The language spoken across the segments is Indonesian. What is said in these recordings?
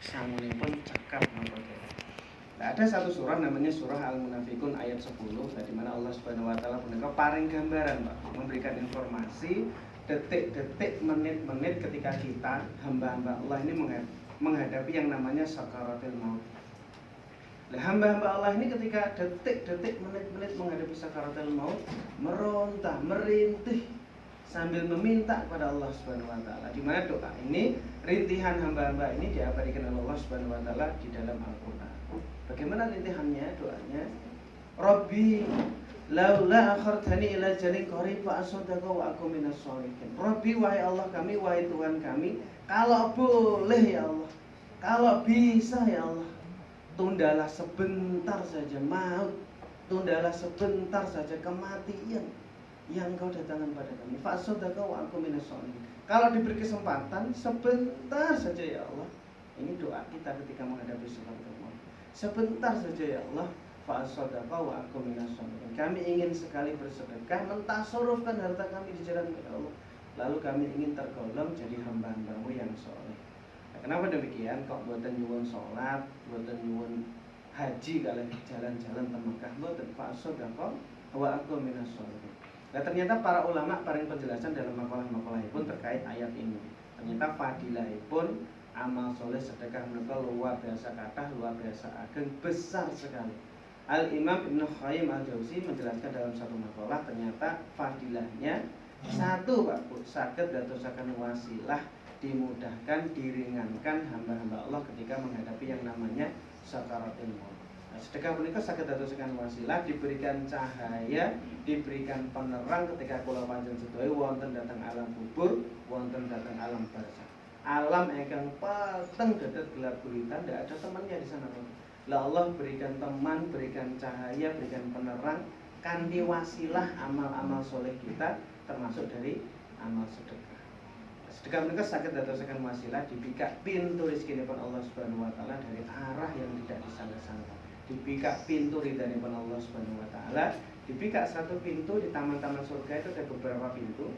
sangunipun cekap napa kira. Nah, ada satu surah namanya surah Al-Munafikun ayat 10, di mana Allah Subhanahu wa taala punika paring gambaran, Pak, memberikan informasi detik-detik, menit-menit ketika kita hamba-hamba Allah ini menghadapi yang namanya sakaratul maut. Nah, hamba-hamba Allah ini ketika detik-detik, menit-menit menghadapi sakaratul maut, meronta, merintih sambil meminta kepada Allah Subhanahu wa taala. Di mana doa ini, rintihan hamba-hamba ini diabadikan oleh Allah Subhanahu wa taala di dalam Al-Qur'an. Bagaimana rintihannya, doanya? Rabbi laula akhartani ila jalin qarib fa asaddaqa wa akum minas sholihin. Rabbi, wahai Allah kami, wahai Tuhan kami, kalau boleh ya Allah, kalau bisa ya Allah, tundalah sebentar saja maut, tundalah sebentar saja kematian yang Kau datangkan pada kami. Fa asaddaqa wa akum minas sholihin. Kalau diberi kesempatan sebentar saja ya Allah. Ini doa kita ketika menghadapi sakaratul maut. Sebentar saja ya Allah, fa'asaddaqa wa akum minas sholihin. Kami ingin sekali bersedekah, mentasarrufkan harta kami di jalan Allah. Lalu kami ingin tergolong jadi hamba-hambamu yang soleh. Nah, kenapa demikian? Kok buatan nyuwun sholat, buatan nyuwun haji, kalian jalan-jalan ke Mekah, buatan fa'asaddaqa wa akum minas sholihin. Nah, ternyata para ulama paling penjelasan dalam makalah-makalah pun terkait ayat ini. Ternyata fadilah pun amal soleh sedekah menika luar biasa kathah, luar biasa ageng, besar sekali. Al-Imam Ibnu Qayyim Al-Jauzi menjelaskan dalam satu makalah, ternyata fadilahnya satu, Pak Bu, saged dadosaken wasilah, dimudahkan, diringankan hamba-hamba Allah ketika menghadapi yang namanya sakaratul maut. Nah, sedekah menika saged dadosaken wasilah, diberikan cahaya, diberikan penerang ketika kula panjenengan sedaya wonten dhateng alam kubur, wonten dhateng alam barzakh. Alam ingkang pateng dadat gelap gulita, tidak ada temannya di sana. Lah Allah berikan teman, berikan cahaya, berikan penerang, kanthi wasilah amal-amal soleh kita, termasuk dari amal sedekah. Sedekah mereka saged dadosaken wasilah, dibikak pintu rezekinipun Allah Subhanahu wa taala dari arah yang tidak disangka-sangka. Dibikak pintu ridhanipun Allah Subhanahu wa taala, dibikak satu pintu di taman-taman surga itu ada beberapa pintu.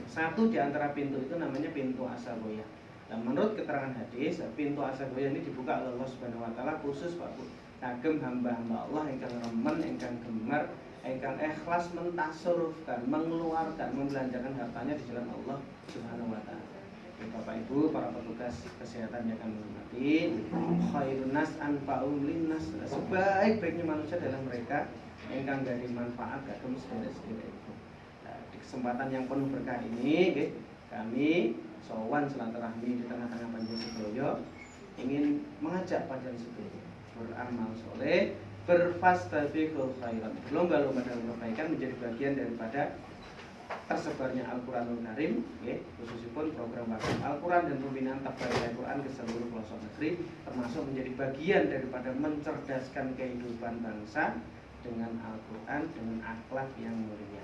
Satu di antara pintu itu namanya pintu Asaboya. Nah, menurut keterangan hadis, pintu Asaboya ini dibuka oleh Allah Subhanahu wa taala khusus, Pak Bu, kagem hamba-hamba Allah ingkang remen, ingkang gemar, ingkang ikhlas mentasarrufkan, mengeluarkan, membelanjakan hartanya di jalan Allah Subhanahu wa taala. Bapak Ibu, para petugas kesehatan yang kami hormati, khairun nas anfa'um linnas. Sebaik-baiknya manusia adalah mereka ingkang dari manfaat kagem sedherek-sedherek itu. Kesempatan yang penuh berkah ini, kami sowan silaturahmi di tengah-tengah panjenengan sedaya ingin mengajak panjenengan sedaya beramal soleh, berfastabiqul khairat, berlomba-lomba dalam kebaikan, menjadi bagian daripada tersebarnya Al-Quranul Karim, khususipun program wakaf Al-Quran dan pembinaan tabligh Al-Quran ke seluruh pelosok negeri, termasuk menjadi bagian daripada mencerdaskan kehidupan bangsa dengan Al-Quran, dengan akhlak yang mulia.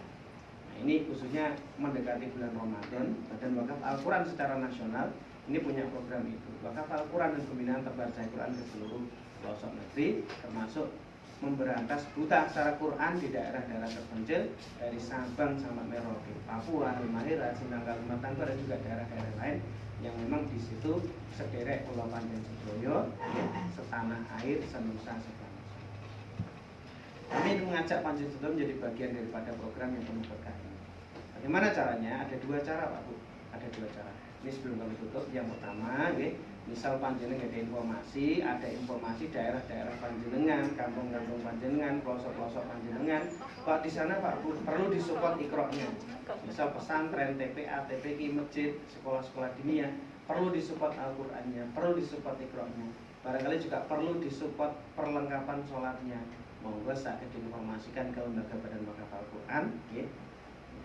Ini khususnya mendekati bulan Ramadan, Badan Wakaf Al-Quran secara nasional ini punya program itu. Wakaf Al-Quran dan pembinaan terbaca Al-Quran ke seluruh pelosok negeri, termasuk memberantas buta aksara Quran di daerah-daerah terpencil dari Sabang sampai Merauke, Papua, Halmahera, Sintang, Kalimantan Barat, dan juga daerah-daerah lain yang memang di situ sederek Pulau Panjen Sedoyo, setanah air, senusa, sebangsa. Kami mengajak Panjen Sedoyo menjadi bagian daripada program yang penuh berkah. Bagaimana caranya? Ada dua cara, Pak Bu. Ada dua cara. Ini sebelum kami tutup, yang pertama, misal panjenengan ada informasi daerah-daerah panjenengan, kampung-kampung panjenengan, pelosok-pelosok panjenengan. Pak di sana, Pak Bu, perlu disupport ikroknya. Misal pesantren, TPA, TPQ, masjid, sekolah-sekolah dinia, perlu disupport Al-Qur'annya, perlu disupport ikroknya. Barangkali juga perlu disupport perlengkapan sholatnya. Monggo sakit diinformasikan ke lembaga Badan Wakaf Al-Quran,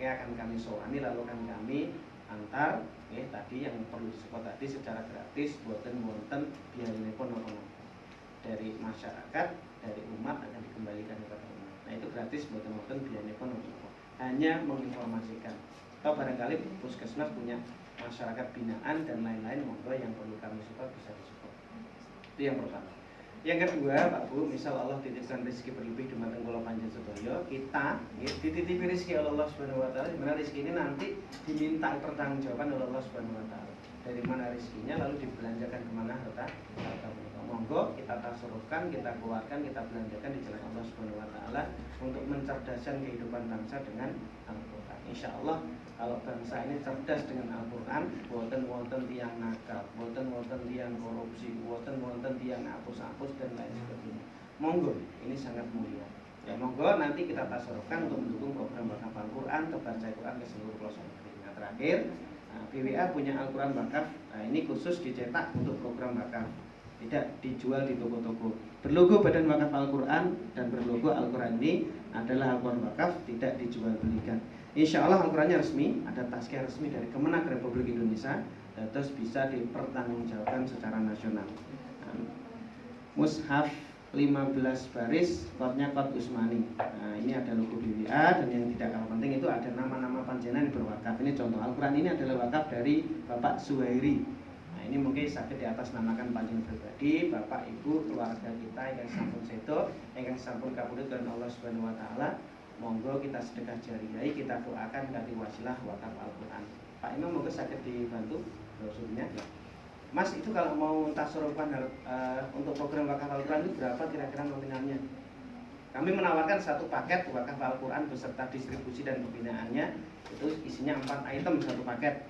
akan kami sowani, lalu kan kami antar tadi yang perlu disupport tadi secara gratis, buatan wonten biayanya pun nopo-nopo dari masyarakat, dari umat akan dikembalikan kepada umat. Nah itu gratis, buatan wonten biayanya pun nopo-nopo. Hanya menginformasikan. Atau barangkali puskesmas punya masyarakat binaan dan lain-lain, monggo yang perlu kami support bisa disupport. Itu yang pertama. Yang kedua, Pak Bu, misal Allah titipkan rezeki berlebih dumateng kula panjenengan sedaya, kita dititipi rezeki oleh Allah Subhanahu wa taala, di mana rezeki ini nanti diminta pertanggungjawaban oleh Allah Subhanahu wa taala. Dari mana rezekinya lalu dibelanjakan kemana harta Monggo kita tasarrufkan, kita keluarkan, kita belanjakan di jalan Allah Subhanahu wa taala untuk mencerdaskan kehidupan bangsa dengan Al-Qur'an. Insyaallah kalau bangsa ini cerdas dengan Al-Qur'an, boten tiang nakal, boten tiang korupsi, boten tiang hapus-hapus dan lain sebagainya. Monggo, ini sangat mulia. Ya monggo nanti kita tasarrufkan untuk mendukung program wakaf Al-Qur'an, terbaca Al-Qur'an ke seluruh pelosok negeri. Nah, terakhir, BWA punya Al-Qur'an wakaf. Nah, ini khusus dicetak untuk program wakaf. Tidak dijual di toko-toko. Berlogo Badan Wakaf Al-Qur'an dan berlogo Al-Qur'an ini adalah Al-Qur'an wakaf, tidak dijual belikan. Insya Allah Al-Qur'annya resmi, ada tazkiyah resmi dari Kemenak Republik Indonesia, terus bisa dipertanggungjawabkan secara nasional. Mushaf 15 baris, kodnya kod Usmani. Nah, ini ada logo BWA dan yang tidak kalah penting itu ada nama-nama panjenengan yang berwakaf. Ini contoh Al-Qur'an ini adalah wakaf dari Bapak Zuhairi. Ini mungkin sakit di atas namakan panjenengan pribadi, bapak ibu keluarga kita yang sampun sedo, yang sampun kabudut dan Allah Subhanahu wa taala. Monggo kita sedekah jariah, kita doakan dari wasilah wakaf Al-Qur'an. Pak Imam monggo sakit dibantu brosurnya. Mas itu kalau mau tasarrufkan untuk program wakaf Al-Qur'an itu berapa kira-kira nominalnya? Kami menawarkan satu paket wakaf Al-Qur'an beserta distribusi dan pembinaannya, itu isinya 4 item satu paket.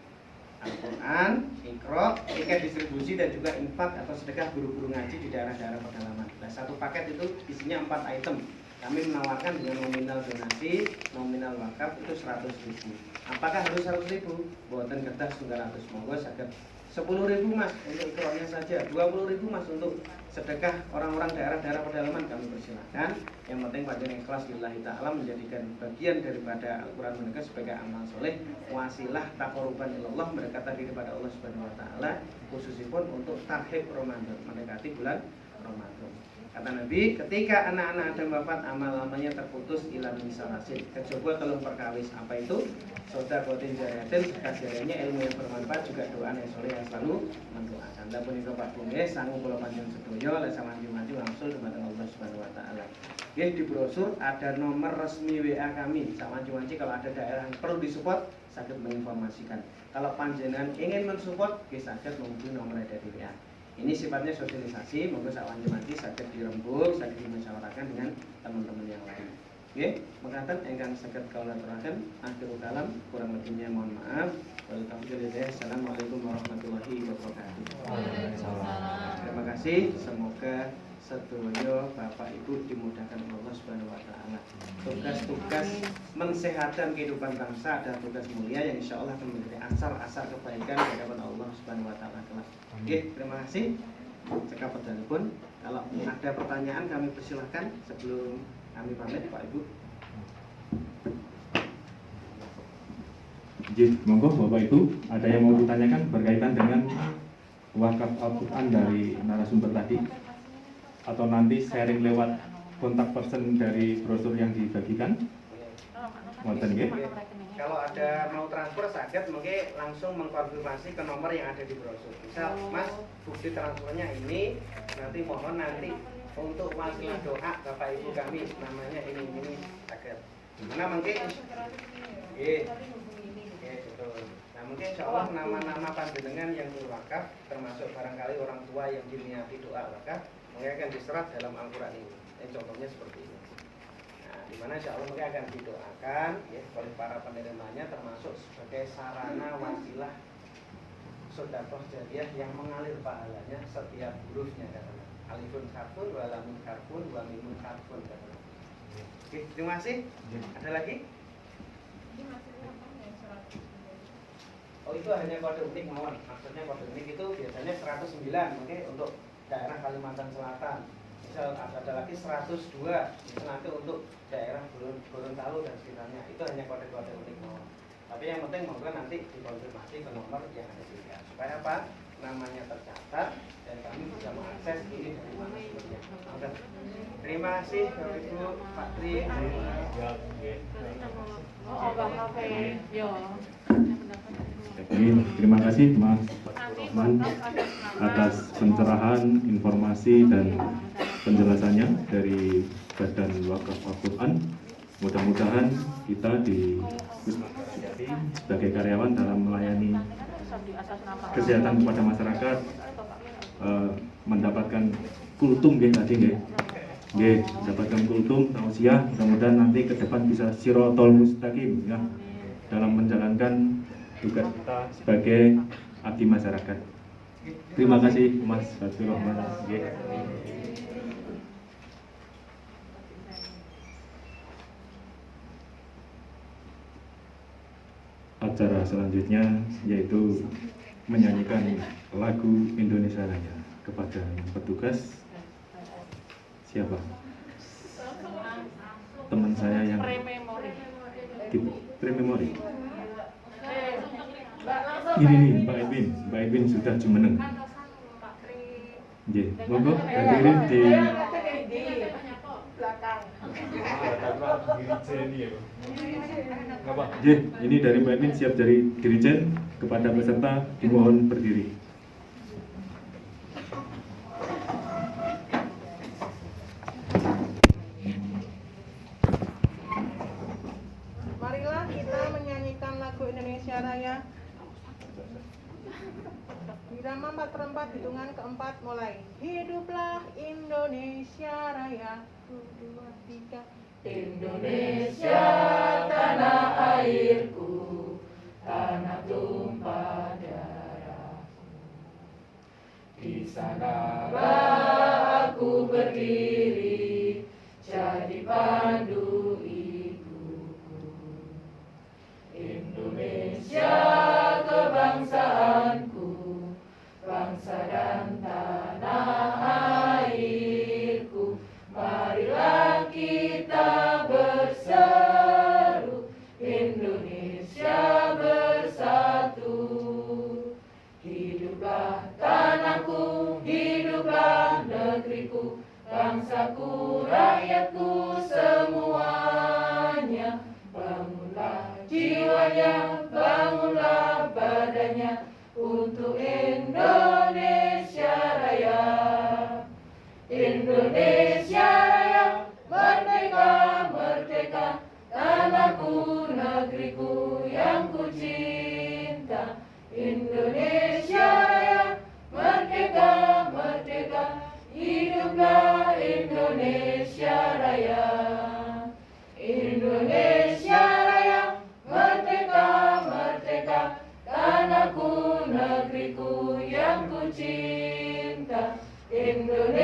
Al-Quran, Iqra, tiket distribusi dan juga infak atau sedekah guru-guru ngaji di daerah-daerah pedalaman. Nah, satu paket itu isinya 4 item. Kami menawarkan dengan nominal donasi, nominal wakaf itu 100.000. Apakah harus 100.000? Buatan kertas 900. Monggo saged 10.000 Mas untuk Iqra-nya saja, 20.000 Mas untuk sedekah orang-orang daerah-daerah pedalaman, kami persilahkan. Yang penting panjenengan ikhlas lillahi ta'ala menjadikan bagian daripada Al-Quran mereka sebagai amal soleh, wasilah taqarruban ilallah, mendekatkan diri pada Allah Subhanahu wa taala, khususipun untuk tarhib Ramadan, mendekati bulan Ramadan. Kata Nabi, ketika anak-anak Adam wafat, amal-amalnya terputus ilan misalasin. Kejaba telung perkawis. Apa itu? Sodakotin jariyatin, sedekah jariahnya, ilmu yang bermanfaat, juga doa yang soleh yang selalu mendoakan. Dan punika Pak Bungge, sanggup kula panjenengan sedoyo, lesa maju-maju langsung dumateng Allah Subhanahu wa taala. Nggih, di brosur ada nomor resmi WA kami. Sak maju-maju kalau ada daerah yang perlu disupport, saged menginformasikan. Kalau panjenengan ingin mensupport, nggih saged menghubungi nomor dari WA. Ini sifatnya sosialisasi, monggo sak wanci-wanci saged dirembuk, saged dimusyawarahkan dengan teman-teman yang lain. Oke, mekaten ingkang saged kawula aturaken, akhirul kalam, kurang lebihnya mohon maaf. Wassalamualaikum warahmatullahi wabarakatuh. Terima kasih, semoga sedoyo Bapak Ibu dimudahkan Allah Subhanahu wa taala. Tugas-tugas mensehatkan kehidupan bangsa adalah tugas mulia yang insya Allah akan menjadi asar-asar kebaikan di hadapan Allah Subhanahu wa taala kelak. Oke, terima kasih. Cekap pun kalau ada pertanyaan kami persilahkan sebelum kami pamit Pak Ibu. Jadi, monggo Bapak Ibu, ada yang mau ditanyakan berkaitan dengan wakaf Al-Quran dari narasumber tadi? Atau nanti sharing lewat kontak person dari brosur yang dibagikan? Ngoten nggih. Kalau ada mau transfer saged mungkin langsung mengkonfirmasi ke nomor yang ada di brosur. Misal, Mas, bukti transfernya ini, nanti mohon nanti untuk wasilah doa Bapak Ibu kami namanya ini saged. Mana mungkin betul. Nah, mungkin insya Allah nama-nama panjenengan yang berwakaf termasuk barangkali orang tua yang diniati doa wakaf mungkin akan diserat dalam Al-Quran ini. Contohnya seperti ini. Nah, di mana insya Allah mungkin akan didoakan ya, oleh para penerimanya termasuk sebagai sarana wasilah sedekah jariah yang mengalir pahalanya setiap hurufnya katanya. Alifun harfun, wa lamun harfun, wa mimun harfun katanya. Oke, terima kasih. Ada lagi? Oh, itu hanya kode unik mawon. Maksudnya kode unik itu biasanya 109 mungkin untuk daerah Kalimantan Selatan. Misal ada lagi 102 itu nanti untuk daerah Gorontalo dan sekitarnya. Itu hanya kode-kode unik mawon. Tapi yang penting monggo nanti dikonfirmasi ke nomor yang ada di WA. Supaya apa? Namanya tercatat dan kami bisa mengakses ini dari mana sumbernya. Terima kasih Bapak Ibu, Pak Tri. Terima kasih Mas Rahman atas pencerahan, informasi dan penjelasannya dari Badan Wakaf Al-Quran. Mudah-mudahan kita di sebagai karyawan dalam melayani kesehatan kepada masyarakat mendapatkan kultum nggih tadi nggih. Nggih, mendapatkan kultum tausiah, mudah-mudahan nanti ke depan bisa sirotol mustaqim ya dalam menjalankan tugas kita sebagai abdi masyarakat. Terima kasih Mas Fatur Rahman. Nggih. Acara selanjutnya yaitu menyanyikan lagu Indonesia Raya kepada petugas. Siapa? Teman saya yang di pre-memori. Ini nih Mbak Edwin sudah jumeneng. Nggih, monggo hadirin di belakang. Nggih, ini dari Mbak Edwin siap dari Dirijen, kepada peserta dimohon berdiri. Marilah kita menyanyikan lagu Indonesia Raya. Irama 4/4 hitungan keempat mulai. Hiduplah Indonesia Raya. 1, 2, 3. Indonesia tanah airku, tanah tumpah darahku. Di sanalah aku berdiri, jadi pandu ibuku. Indonesia kebangsaanku, bangsa dan tanah airku. Marilah kita berseru, Indonesia bersatu. Hiduplah tanahku, hiduplah negeriku, bangsaku, rakyatku semuanya. Bangunlah jiwanya, bangunlah badannya untuk Indonesia Raya. Indonesia Raya, merdeka, merdeka, tanahku, negeriku yang ku cinta. Indonesia Raya, merdeka, merdeka, hiduplah Indonesia Raya. Indonesia Raya, merdeka, merdeka, tanahku, negeriku yang ku cinta. Indonesia